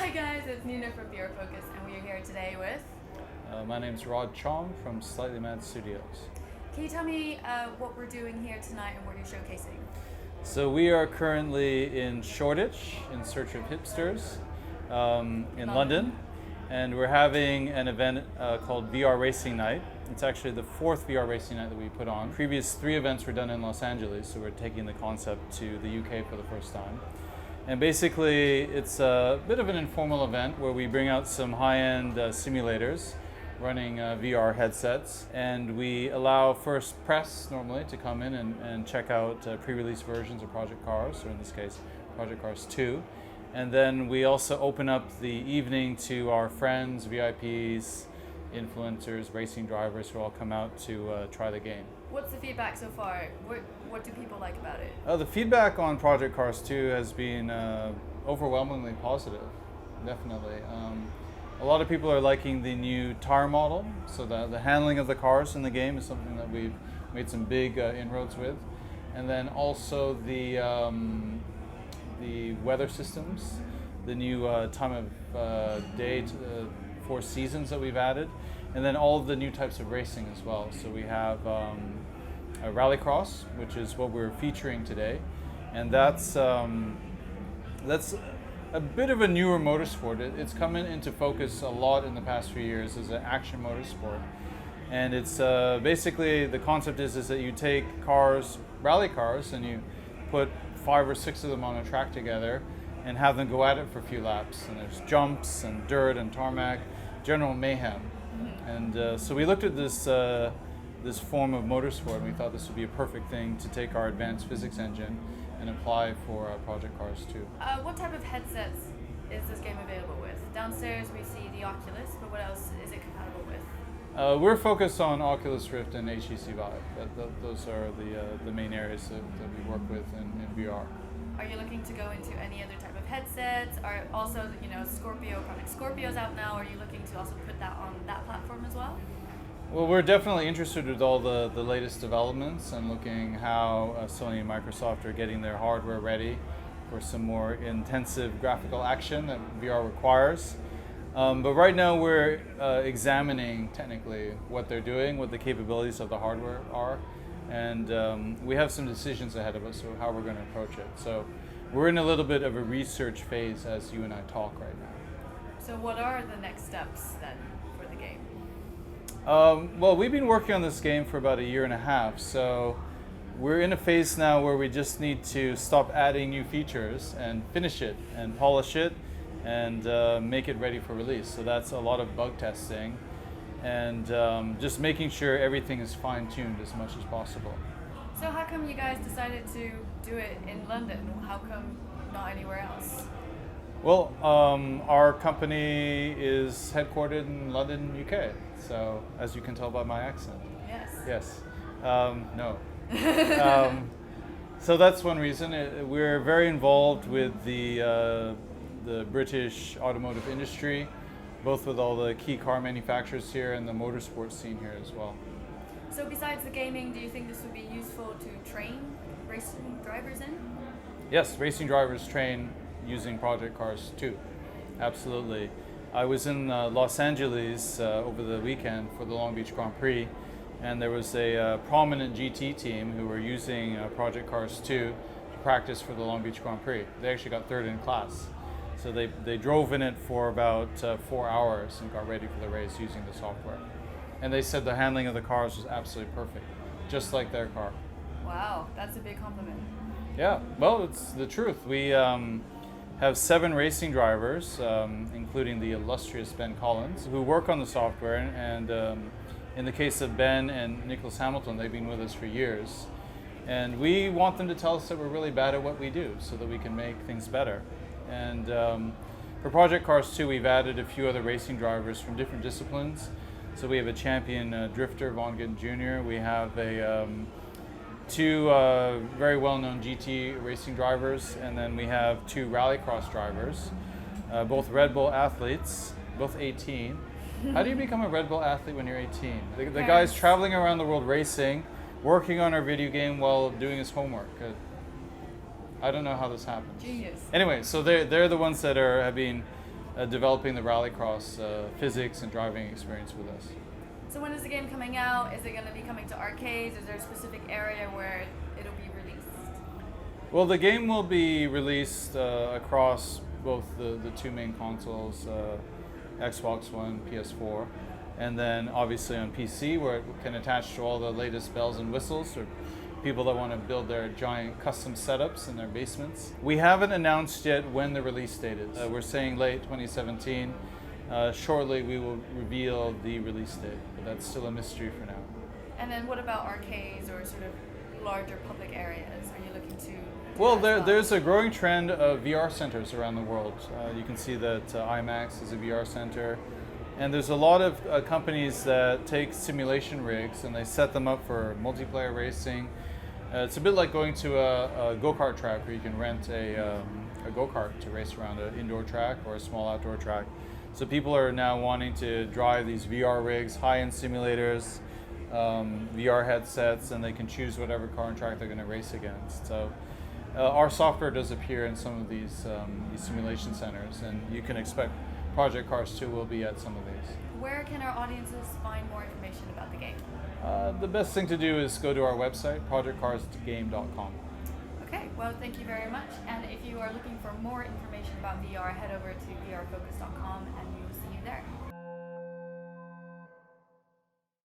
Hi guys, it's Nina from VR Focus, and we are here today with... My name's Chong from Slightly Mad Studios. Can you tell me what we're doing here tonight and what you're showcasing? So we are currently in Shoreditch in search of hipsters in London, and we're having an event called VR Racing Night. It's actually the fourth VR Racing Night that we put on. Previous three events were done in Los Angeles, so we're taking the concept to the UK for the first time. And basically, it's a bit of an informal event where we bring out some high-end simulators running VR headsets, and we allow first press normally to come in and check out pre-release versions of Project Cars, or in this case, Project Cars 2. And then we also open up the evening to our friends, VIPs, influencers, racing drivers who all come out to try the game. What's the feedback so far? What do people like about it? The feedback on Project Cars 2 has been overwhelmingly positive, definitely. A lot of people are liking the new tire model, so the handling of the cars in the game is something that we've made some big inroads with. And then also the weather systems, the new time of day, 4 seasons that we've added, and then all of the new types of racing as well. So we have a rallycross, which is what we're featuring today, and that's a bit of a newer motorsport. It's come into focus a lot in the past few years as an action motorsport, and it's basically the concept is that you take cars, rally cars, and you put 5 or 6 of them on a track together and have them go at it for a few laps. And there's jumps and dirt and tarmac, general mayhem. And so we looked at this form of motorsport, and we thought this would be a perfect thing to take our advanced physics engine and apply for Project Cars 2. What type of headsets is this game available with? Downstairs we see the Oculus, but what else is it compatible with? We're focused on Oculus Rift and HTC Vive. Those are the main areas that we work with in VR. Are you looking to go into any other type of headsets? Or also, Project Scorpio's out now. Are you looking to also put that on that platform as well? Well, we're definitely interested with all the latest developments and looking how Sony and Microsoft are getting their hardware ready for some more intensive graphical action that VR requires. But right now we're examining technically what they're doing, what the capabilities of the hardware are, and we have some decisions ahead of us of how we're going to approach it. So we're in a little bit of a research phase as you and I talk right now. So what are the next steps then for the game? Well, we've been working on this game for about 1.5 years, so we're in a phase now where we just need to stop adding new features and finish it and polish it and make it ready for release. So that's a lot of bug testing and just making sure everything is fine-tuned as much as possible. So how come you guys decided to do it in London? How come not anywhere else? Well, our company is headquartered in London, UK. So, as you can tell by my accent. Yes. Yes. No. So that's one reason. We're very involved with the British automotive industry, both with all the key car manufacturers here and the motorsport scene here as well. So besides the gaming, do you think this would be useful to train racing drivers in? Yes, racing drivers train using Project Cars 2. Absolutely. I was in Los Angeles over the weekend for the Long Beach Grand Prix, and there was a prominent GT team who were using Project Cars 2 to practice for the Long Beach Grand Prix. They actually got third in class. So they drove in it for about 4 hours and got ready for the race using the software. And they said the handling of the cars was absolutely perfect, just like their car. Wow, that's a big compliment. Yeah, well, it's the truth. We have 7 racing drivers, including the illustrious Ben Collins, who work on the software, and in the case of Ben and Nicholas Hamilton, they've been with us for years. And we want them to tell us that we're really bad at what we do so that we can make things better. And for Project Cars 2, we've added a few other racing drivers from different disciplines. So we have a champion drifter, Vaughn Gittin Jr. We have two very well-known GT racing drivers, and then we have 2 rallycross drivers, both Red Bull athletes, both 18. How do you become a Red Bull athlete when you're 18? The guy's traveling around the world racing, working on our video game while doing his homework. I don't know how this happens. Genius. Anyway, so they're the ones that have been developing the rallycross physics and driving experience with us. So when is the game coming out? Is it going to be coming to arcades? Is there a specific area where it'll be released? Well, the game will be released across both the two main consoles, Xbox One, PS4, and then obviously on PC, where it can attach to all the latest bells and whistles for people that want to build their giant custom setups in their basements. We haven't announced yet when the release date is. We're saying late 2017. Shortly we will reveal the release date, but that's still a mystery for now. And then what about arcades or sort of larger public areas? Are you looking to? Well, there's a growing trend of VR centers around the world. You can see that IMAX is a VR center. And there's a lot of companies that take simulation rigs and they set them up for multiplayer racing. It's a bit like going to a go-kart track where you can rent a go-kart to race around an indoor track or a small outdoor track. So people are now wanting to drive these VR rigs, high-end simulators, VR headsets, and they can choose whatever car and track they're going to race against. So our software does appear in some of these simulation centers, and you can expect Project Cars 2 will be at some of these. Where can our audiences find more information about the game? The best thing to do is go to our website, projectcarsgame.com. Okay, well, thank you very much. And if you are looking for more information about VR, head over to vrfocus.com and we will see you there.